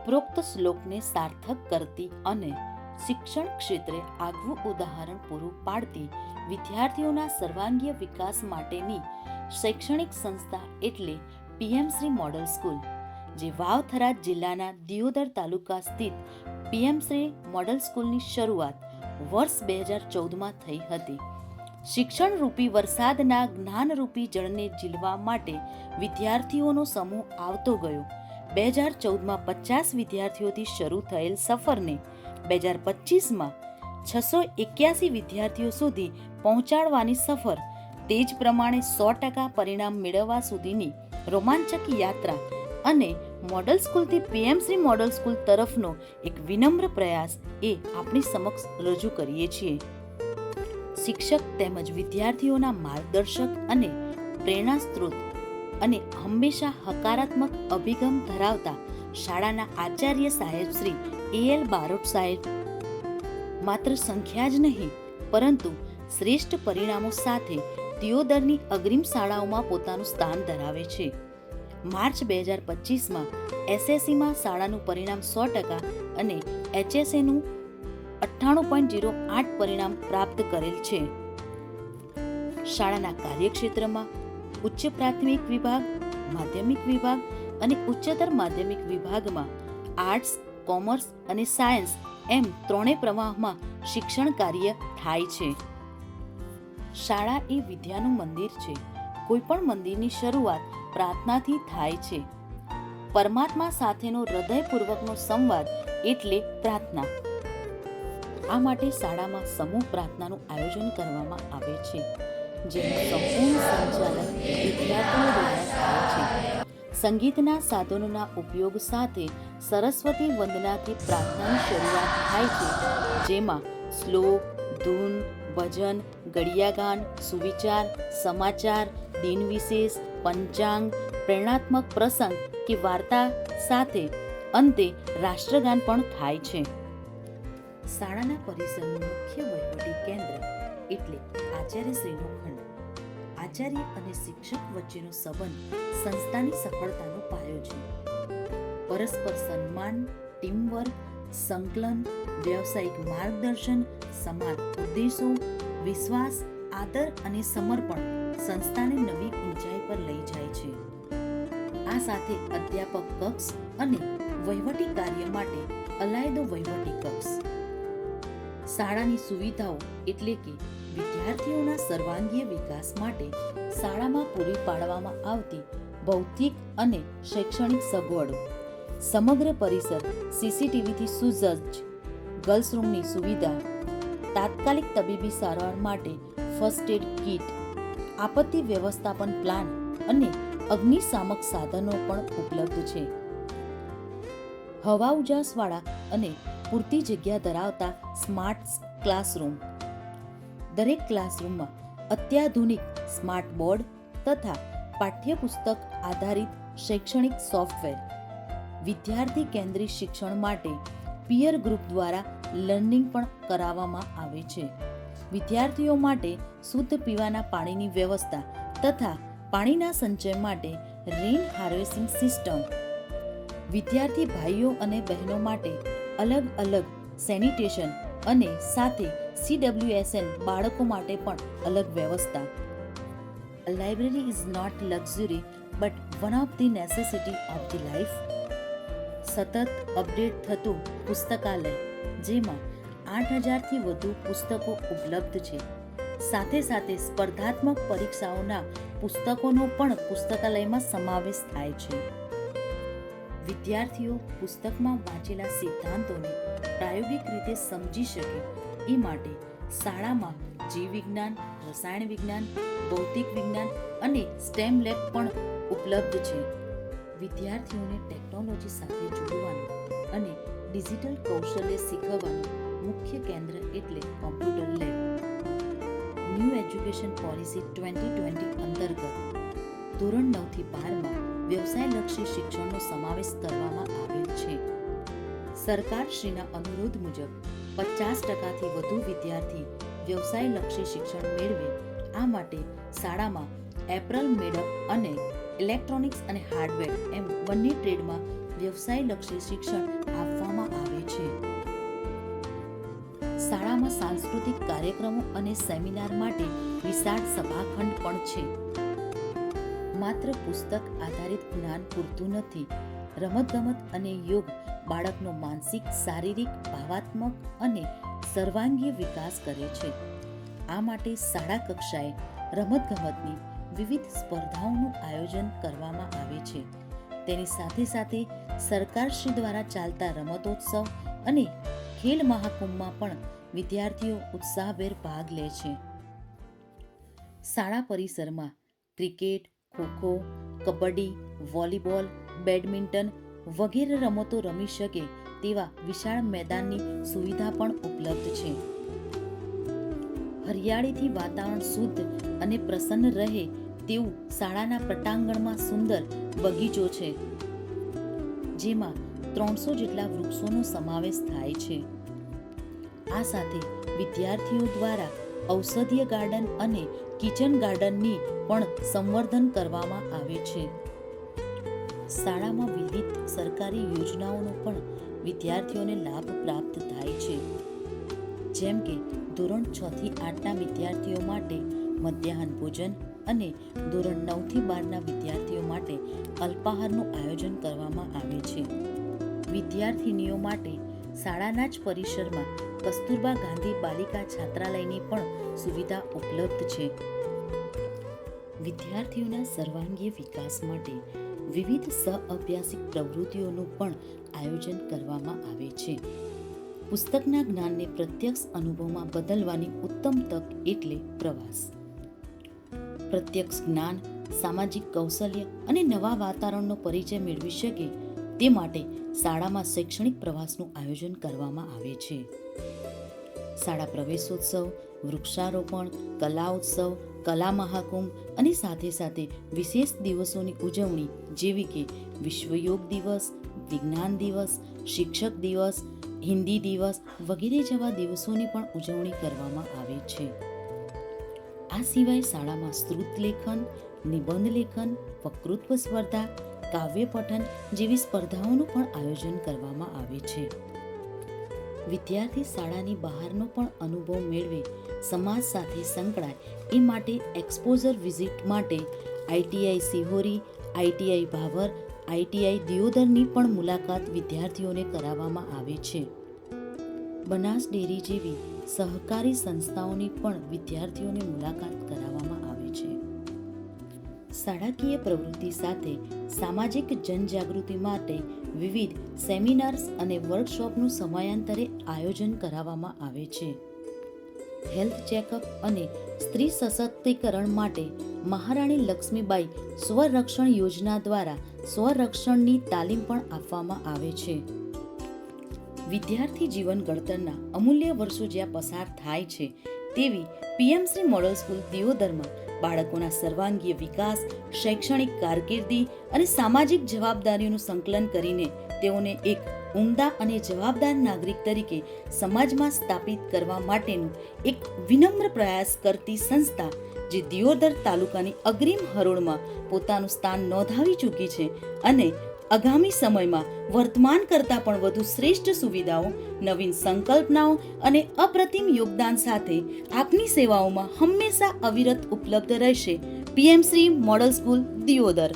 ઉપરોક્ત શ્લોકને સાર્થક કરતી અને શિક્ષણ ક્ષેત્રે આગવું ઉદાહરણ પૂરું પાડતી વિદ્યાર્થીઓના સર્વાંગીય વિકાસ માટેની શૈક્ષણિક સંસ્થા એટલે પીએમશ્રી મોડલ સ્કૂલ, જે વાવ-થરાદ જિલ્લાના દિયોદર તાલુકા સ્થિત પીએમશ્રી મોડલ સ્કૂલની શરૂઆત વર્ષ 2014માં થઈ હતી. શિક્ષણ રૂપી વરસાદના જ્ઞાનરૂપી જળને ઝીલવા માટે વિદ્યાર્થીઓનો સમૂહ આવતો ગયો. 2014માં 50 વિદ્યાર્થીઓથી શરૂ થયેલ સફરને 2025માં 681 વિદ્યાર્થીઓ સુધી પહોંચાડવાની સફર, તે જ પ્રમાણે 100% પરિણામ મેળવવા સુધીની રોમાંચક યાત્રા અને મોડલ સ્કૂલથી પીએમશ્રી મોડલ સ્કૂલ તરફનો એક વિનમ્ર પ્રયાસ એ આપણી સમક્ષ રજૂ કરીએ છીએ. શિક્ષક તેમજ વિદ્યાર્થીઓના માર્ગદર્શક અને પ્રેરણા સ્ત્રોત અને હંમેશા હકારાત્મક અભિગમ ધરાવતા શાળાના આચાર્ય સાહેબ શ્રી એલ બારોટ સાહેબ માત્ર સંખ્યા જ નહીં પરંતુ શ્રેષ્ઠ પરિણામો સાથે દિયોદરની અગ્રીમ શાળાઓમાં પોતાનું સ્થાન ધરાવે છે. માર્ચ 2025માં એસએસસીમાં શાળાનું પરિણામ 100% અને એચએસએનું 98.08 પરિણામ પ્રાપ્ત કરેલ છે. શાળાના કાર્યક્ષેત્રમાં ઉચ્ચ પ્રાથમિક વિભાગ, માધ્યમિક વિભાગ અને ઉચ્ચતર માધ્યમિક વિભાગમાં આર્ટ્સ, કોમર્સ અને સાયન્સ એમ ત્રણેય પ્રવાહમાં શિક્ષણ કાર્ય થાય છે. શાળા એ વિદ્યાનું મંદિર છે. કોઈ પણ મંદિરની શરૂઆત પ્રાર્થનાથી થાય છે. પરમાત્મા સાથેનો હૃદયપૂર્વકનો સંવાદ એટલે પ્રાર્થના. આ માટે શાળામાં સમૂહ પ્રાર્થનાનું આયોજન કરવામાં આવે છે, જેનું સંપૂર્ણ સંચાલન વિદ્યાર્થીઓ દ્વારા થાય છે. સંગીતના સાધનોના ઉપયોગ સાથે સરસ્વતી વંદનાથી પ્રાર્થનાની શરૂઆત થાય છે, જેમાં શ્લોક, ધૂન, ભજન, ગળિયાગાન, સુવિચાર, સમાચાર, દિન વિશેષ, પંચાંગ, પ્રેરણાત્મક પ્રસંગ કે વાર્તા સાથે અંતે રાષ્ટ્રગાન પણ થાય છે. શાળાના પરિસરનું મુખ્ય વહીવટી કેન્દ્ર એટલે આચાર્યશ્રીનો ખંડ. આચાર્ય અને શિક્ષક વચ્ચેનો સંબંધ સંસ્થાની સફળતાનો પાયો છે. પરસ્પર સન્માન, ટીમવર્ક, સંકલન, વ્યવસાયિક માર્ગદર્શન, સમાન ઉદ્દેશો, વિશ્વાસ, આદર અને સમર્પણ સંસ્થાને નવી ઊંચાઈ પર લઈ જાય છે. આ સાથે અધ્યાપક કક્ષ અને વહીવટી કાર્ય માટે અલાયદો વહીવટી કક્ષ. શાળાની સુવિધાઓ એટલે કે વિદ્યાર્થીઓના સર્વાંગીય વિકાસ માટે શાળામાં પૂરી પાડવામાં આવતી ભૌતિક અને શૈક્ષણિક સગવડો. સમગ્ર પરિસર સીસીટીવીથી સુસજ્જ, ગર્લ્સ રૂમની સુવિધા, તાત્કાલિક તબીબી સારવાર માટે ફર્સ્ટ એડ કીટ, આપત્તિ વ્યવસ્થાપન પ્લાન અને અગ્નિશામક સાધનો પણ ઉપલબ્ધ છે. હવા ઉજાસવાળા અને પૂરતી જગ્યા ધરાવતા સ્માર્ટ ક્લાસરૂમ. દરેક ક્લાસરૂમમાં અત્યાધુનિક સ્માર્ટ બોર્ડ તથા પાઠ્યપુસ્તક આધારિત શૈક્ષણિક સોફ્ટવેર. વિદ્યાર્થી કેન્દ્રિત શિક્ષણ માટે પીયર ગ્રુપ દ્વારા લર્નિંગ પણ કરાવવામાં આવે છે. વિદ્યાર્થીઓ માટે શુદ્ધ પીવાના પાણીની વ્યવસ્થા તથા પાણીના સંચય માટે રેઇન હાર્વેસ્ટિંગ સિસ્ટમ. વિદ્યાર્થી ભાઈઓ અને બહેનો માટે અલગ અલગ સેનિટેશન અને સાથે CWSN બાળકો માટે પણ અલગ વ્યવસ્થા. A library is not luxury but one of the necessity of the life. સતત અપડેટ થતું પુસ્તકાલય, જેમાં 8000થી વધુ પુસ્તકો ઉપલબ્ધ છે. સાથે સાથે સ્પર્ધાત્મક પરીક્ષાઓના પુસ્તકોનો પણ પુસ્તકાલયમાં સમાવેશ થાય છે. વિદ્યાર્થીઓ પુસ્તકમાં વાંચેલા સિદ્ધાંતોને પ્રાયોગિક રીતે સમજી શકે એ માટે શાળામાં જીવ વિજ્ઞાન, રસાયણ વિજ્ઞાન, ભૌતિક વિજ્ઞાન અને સ્ટેમ લેબ પણ ઉપલબ્ધ છે. વિદ્યાર્થીઓને ટેકનોલોજી સાથે જોડવાનું અને ડિજિટલ કૌશલ્ય શીખવવાનું મુખ્ય કેન્દ્ર એટલે computer lab. New education policy 2020 અંતર્ગત ધોરણ 9થી 12માં વ્યવસાયલક્ષી શિક્ષણનો સમાવેશ કરવામાં આવેલ છે. સરકારશ્રીના અનુરોધ મુજબ 50%થી વધુ વિદ્યાર્થી વ્યવસાયલક્ષી શિક્ષણ મેળવે આ માટે શાળામાં એપ્રલ મેડમ અને ઇલેક્ટ્રોનિક્સ અને હાર્ડવેર એમ બંને ટ્રેડમાં વ્યવસાયલક્ષી શિક્ષણ આપવામાં આવે છે. શાળામાં સાંસ્કૃતિક કાર્યક્રમો અને સેમિનાર માટે વિશાળ સભાખંડ પણ છે. માત્ર પુસ્તક આધારિત જ્ઞાન પૂરતું નથી. રમતગમત અને યોગ બાળકનો માનસિક, શારીરિક, ભાવાત્મક અને સર્વાંગીય વિકાસ કરે છે. આ માટે શાળા કક્ષાએ રમતગમતની વિવિધ સ્પર્ધાઓનું આયોજન કરવામાં આવે છે. તેની સાથે સાથે સરકારશ્રી દ્વારા ચાલતા રમતોત્સવ અને ખેલ મહાકુંભમાં પણ વિદ્યાર્થીઓ ઉત્સાહભેર ભાગ લે છે. શાળા પરિસરમાં cricket, kho kho, kabaddi, volleyball, badminton વગેરે રમતો રમી શકે તેવા વિશાળ મેદાનની સુવિધા પણ ઉપલબ્ધ છે. હરિયાળીથી વાતાવરણ શુદ્ધ અને પ્રસન્ન રહે તેવું શાળાના પટાંગણમાં સુંદર બગીચો છે, જેમાં 300 જેટલા વૃક્ષોનો સમાવેશ થાય છે. આ સાથે વિદ્યાર્થીઓ દ્વારા ઔષધીય ગાર્ડન અને કિચન ગાર્ડનની પણ સંવર્ધન કરવામાં આવે છે. શાળામાં વિવિધ સરકારી યોજનાઓનો પણ વિદ્યાર્થીઓને લાભ પ્રાપ્ત થાય છે. જેમ કે ધોરણ 6 થી 8ના વિદ્યાર્થીઓ માટે મધ્યાહન ભોજન અને ધોરણ 9 થી 12ના વિદ્યાર્થીઓ માટે અલ્પાહારનું આયોજન કરવામાં આવે છે. વિદ્યાર્થીનીઓ માટે શાળાના જ પરિસરમાં કસ્તુરબા ગાંધી બાલિકા છાત્રાલયની પણ સુવિધા ઉપલબ્ધ છે. વિદ્યાર્થીઓના સર્વાંગીય વિકાસ માટે વિવિધ સહઅભ્યાસિક પ્રવૃત્તિઓનું પણ આયોજન કરવામાં આવે છે. પુસ્તકના જ્ઞાનને પ્રત્યક્ષ અનુભવમાં બદલવાની ઉત્તમ તક એટલે પ્રવાસ. પ્રત્યક્ષ જ્ઞાન, સામાજિક કૌશલ્ય અને નવા વાતાવરણનો પરિચય મેળવી શકે તે માટે શાળામાં શૈક્ષણિક પ્રવાસનું આયોજન કરવામાં આવે છે. શાળા પ્રવેશોત્સવ, વૃક્ષારોપણ, કલા ઉત્સવ, કલા મહાકુંભ અને સાથે સાથે વિશેષ દિવસોની ઉજવણી જેવી કે વિશ્વ યોગ દિવસ, વિજ્ઞાન દિવસ, શિક્ષક દિવસ, હિન્દી દિવસ વગેરે જેવા દિવસોની પણ ઉજવણી કરવામાં આવે છે. આ સિવાય શાળામાં શ્રુત લેખન, નિબંધ લેખન, વક્તૃત્વ સ્પર્ધા, કાવ્ય પઠન જેવી સ્પર્ધાઓનું પણ આયોજન કરવામાં આવે છે. વિદ્યાર્થી શાળાની બહારનો પણ અનુભવ મેળવે, સમાજ સાથે સંકળાય એ માટે એક્સપોઝર વિઝિટ માટે ITI Sihori, ITI Bhabhar, ITI દિયોદરની પણ મુલાકાત વિદ્યાર્થીઓને કરાવવામાં આવે છે. બનાસ ડેરી જેવી સહકારી સંસ્થાઓની પણ વિદ્યાર્થીઓને મુલાકાત કરાવવામાં આવે છે. શાળાકીય પ્રવૃત્તિ સાથે સામાજિક જનજાગૃતિ માટે વિવિધ સેમિનાર્સ અને વર્કશોપનું સમયાંતરે આયોજન કરાવવામાં આવે છે. હેલ્થ ચેકઅપ અને સ્ત્રી સશક્તિકરણ માટે મહારાણી લક્ષ્મીબાઈ સ્વરક્ષણ યોજના દ્વારા સ્વરક્ષણની તાલીમ પણ આપવામાં આવે છે. વિદ્યાર્થી જીવન ઘડતરના અમૂલ્ય વર્ષો જ્યાં પસાર થાય છે તેવી પીએમશ્રી મોડલ સ્કૂલ દિયોદરમાં બાળકોના સર્વાંગીય વિકાસ, શૈક્ષણિક કારકિર્દી અને સામાજિક જવાબદારીઓનું સંકલન કરીને તેઓને એક ઉમદા અને જવાબદાર નાગરિક તરીકે સમાજમાં સ્થાપિત કરવા માટેનું એક વિનમ્ર પ્રયાસ કરતી સંસ્થા જે દિયોદર તાલુકાની અગ્રીમ હરોળમાં પોતાનું સ્થાન નોંધાવી ચૂકી છે અને આગામી સમયમાં વર્તમાન કરતાં પણ વધુ શ્રેષ્ઠ સુવિધાઓ, નવીન સંકલ્પનાઓ અને અપ્રતિમ યોગદાન સાથે આપની સેવાઓમાં હંમેશા અવિરત ઉપલબ્ધ રહેશે. PM SHRI model school Deodar.